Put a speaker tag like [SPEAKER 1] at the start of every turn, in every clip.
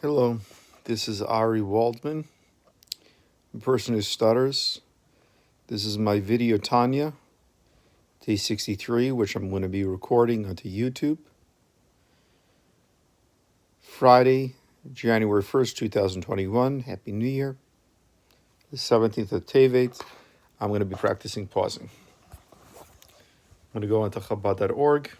[SPEAKER 1] Hello, this is Ari Waldman, a person who stutters. This is my video Tanya, day 63, which I'm going to be recording onto YouTube. Friday, January 1st, 2021. Happy New Year. The 17th of Tevet. I'm going to be practicing pausing. I'm going to go onto Chabad.org.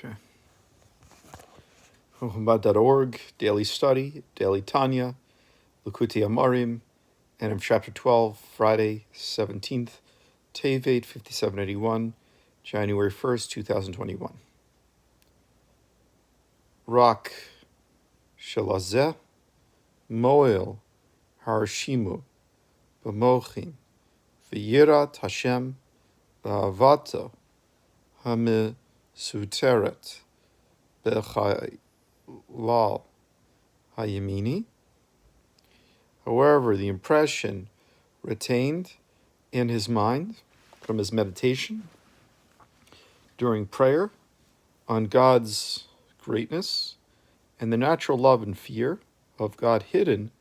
[SPEAKER 1] Okay. Chabad.org, daily study, daily Tanya, Likutei Amarim, and of chapter 12, Friday, 17th, Tevet, 5781, January 1st, 2021. Rak Shelazeh Moel Harshimu B'mochin V'yirat Hashem B'avato Hamesuteret B'chalal Hayamini. However, the impression retained in his mind from his meditation during prayer on God's greatness and the natural love and fear of God hidden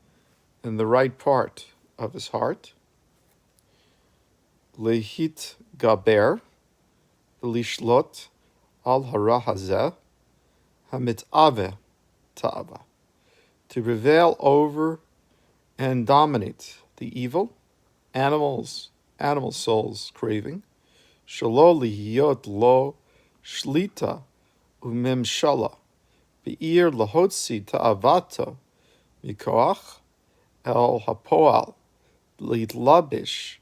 [SPEAKER 1] in the right part of his heart, lehit gaber, lishlot al hara hazeh, hamitave ta'ava, to prevail over and dominate the evil, animal souls craving, shelo lihiyot lo shlita umemshala, be'ir lahotzi ta'avato mikoach el hapoal litlabish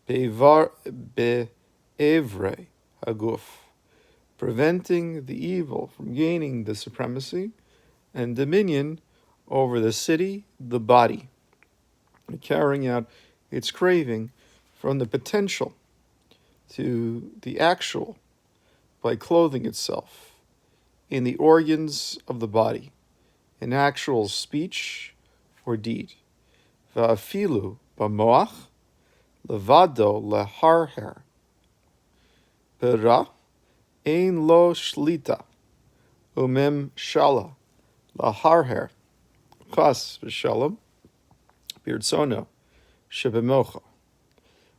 [SPEAKER 1] be'evrei haguf, preventing the evil from gaining the supremacy and dominion over the city, the body, and carrying out its craving from the potential to the actual by clothing itself in the organs of the body, in actual speech or deed. Va'afilu b'moach levado leharher bera ein lo shlita umem shala laharher chas v'shalom birtzono shebemocha.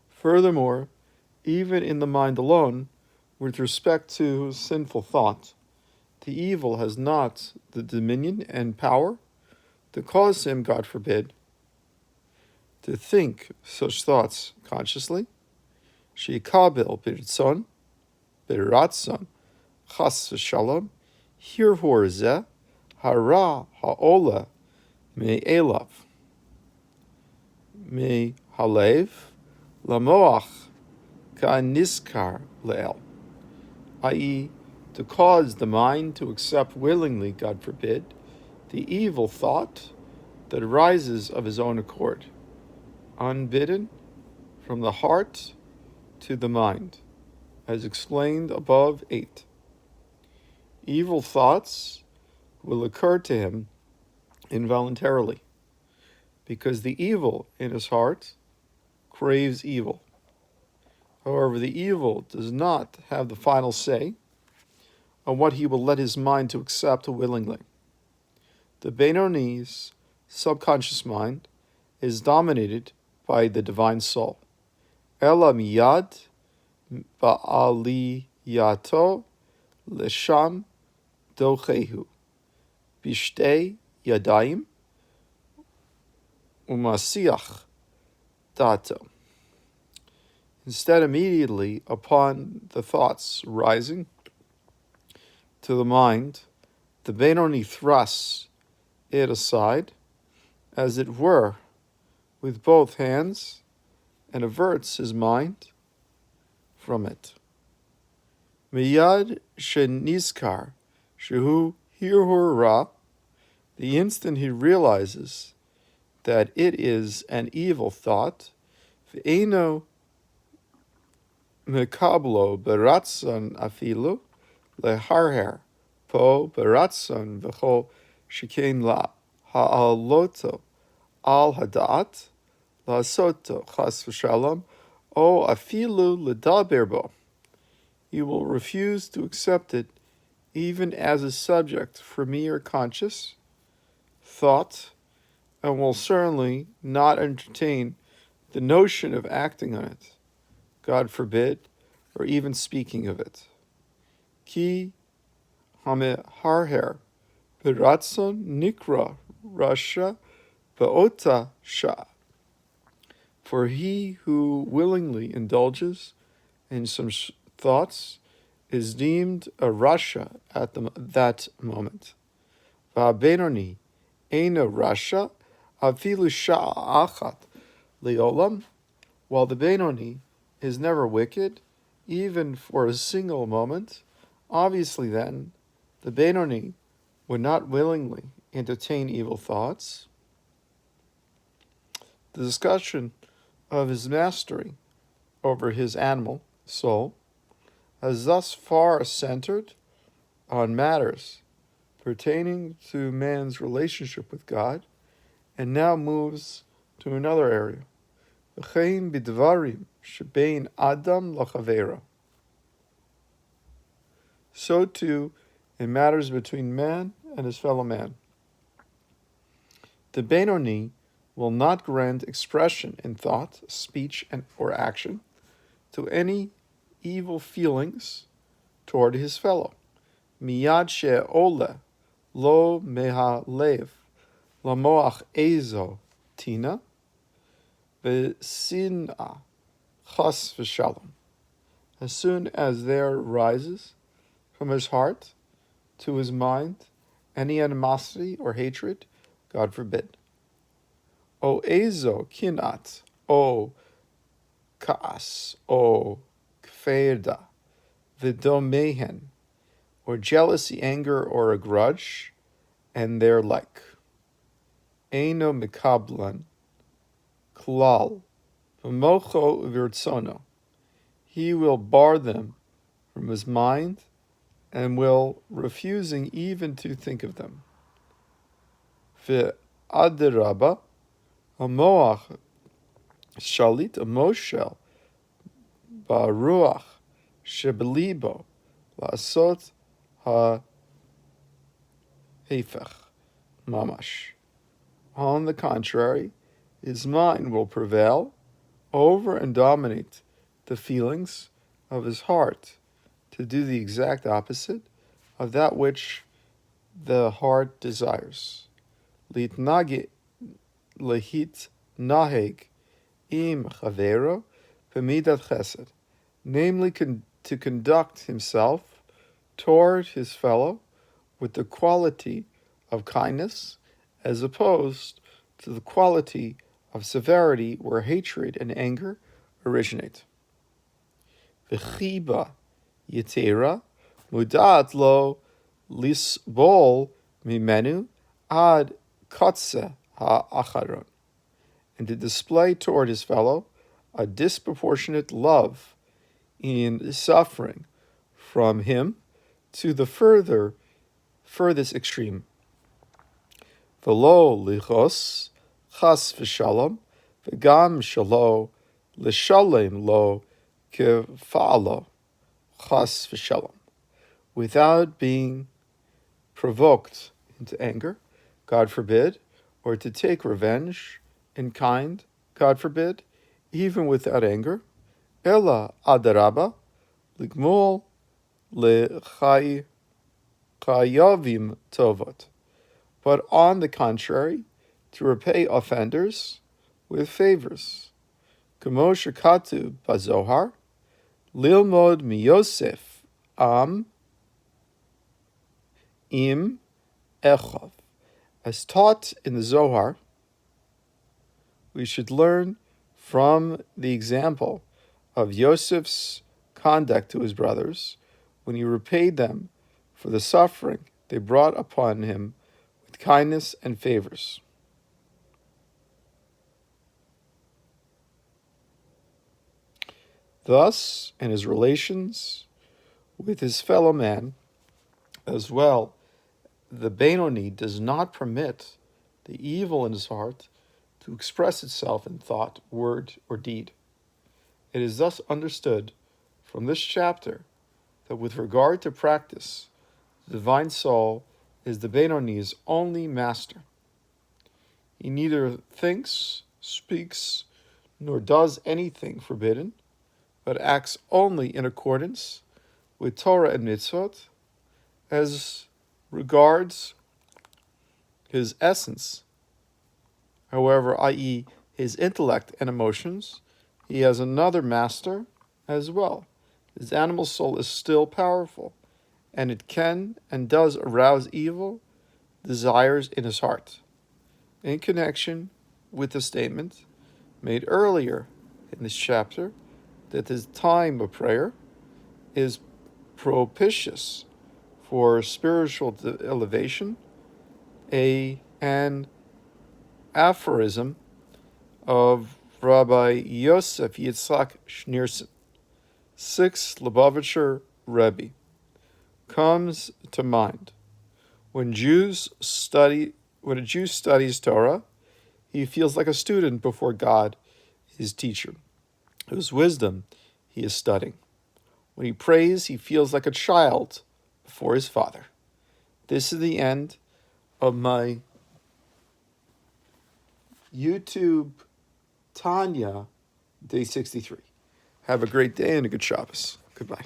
[SPEAKER 1] Furthermore, even in the mind alone, with respect to sinful thought, the evil has not the dominion and power to cause him, God forbid, to think such thoughts consciously. Sheikabel birtzon, biratzon, chas v'shalom, hirhor zeh, hara ha'ola me'elav, me'halev, lamoach ka'niskar le'el, i.e., to cause the mind to accept willingly, God forbid, the evil thought that arises of his own accord, unbidden, from the heart to the mind, as explained above 8. Evil thoughts will occur to him involuntarily, because the evil in his heart craves evil. However, the evil does not have the final say on what he will let his mind to accept willingly. The Benoni's subconscious mind is dominated by the divine soul. Ela miyad ba'aliyato lesham dochehu, bishtei yadayim, umasiach dato. Instead, immediately upon the thoughts rising to the mind, the Benoni thrusts it aside, as it were, with both hands, and averts his mind from it. Miyad shenizkar shehu hirhur ra, the instant he realizes that it is an evil thought, v'eino mekablo beratzon afilu leharher po beratzon v'cho shikein la ha'aloto al hadat la'asoto chas v'shalom o afilu ledaber bo. He will refuse to accept it even as a subject for mere conscious thought, and will certainly not entertain the notion of acting on it, God forbid, or even speaking of it. Ki hameharher beratzon nikra rasha ba'ota sha. For he who willingly indulges in some thoughts is deemed a rasha at that moment. Va'benoni eino rasha afilu sha'a achat leolam, while the Benoni is never wicked, even for a single moment. Obviously then, the Benoni would not willingly entertain evil thoughts. The discussion of his mastery over his animal soul has thus far centered on matters pertaining to man's relationship with God, and now moves to another area. V'chein b'dvarim shebein adam lachavera. So too in matters between man and his fellow man. The Benoni will not grant expression in thought, speech, or action to any evil feelings toward his fellow. Miyad she'ole lo meha lev lamoach ezo tina v'sin'a chas v'shalom. As soon as there rises from his heart to his mind any animosity or hatred, God forbid. O ezo kinat, o kaas, o kferda, v'domehen, or jealousy, anger, or a grudge, and their like. Eino mikablan, klal, v'mocho v'rtzono. He will bar them from his mind, and will refusing even to think of them. Ve'adirabba, hamoach shalit amoshel ba'ruach shebelibo la'asot ha'hefech mamash. On the contrary, his mind will prevail over and dominate the feelings of his heart, to do the exact opposite of that which the heart desires. Lehit naheg im chavero b'midat chesed, namely to conduct himself toward his fellow with the quality of kindness, as opposed to the quality of severity where hatred and anger originate. V'chiba Yetera mudat lo lisbol mimenu ad kotze ha'acharon, and to display toward his fellow a disproportionate love in suffering from him to the furthest extreme. V'lo lichos chas v'shalom v'gam shalo l'shalem lo kefalo chas v'shalom, without being provoked into anger, God forbid, or to take revenge in kind, God forbid, even without anger. Ella adarabba ligmul lechayavim tovot, but on the contrary, to repay offenders with favors. Kamo shekatuv bazohar, lilmod miyosef am im echov. As taught in the Zohar, we should learn from the example of Yosef's conduct to his brothers when he repaid them for the suffering they brought upon him with kindness and favors. Thus, in his relations with his fellow man, as well, the Benoni does not permit the evil in his heart to express itself in thought, word, or deed. It is thus understood from this chapter that with regard to practice, the divine soul is the Benoni's only master. He neither thinks, speaks, nor does anything forbidden, but acts only in accordance with Torah and mitzvot as regards his essence. However, i.e., his intellect and emotions, he has another master as well. His animal soul is still powerful, and it can and does arouse evil desires in his heart. In connection with the statement made earlier in this chapter that his time of prayer is propitious for spiritual elevation, an aphorism of Rabbi Yosef Yitzhak Schneerson, 6th Lubavitcher Rebbe, comes to mind. When a Jew studies Torah, he feels like a student before God, his teacher, whose wisdom he is studying. When he prays, he feels like a child before his father. This is the end of my YouTube Tanya, day 63. Have a great day and a good Shabbos. Goodbye.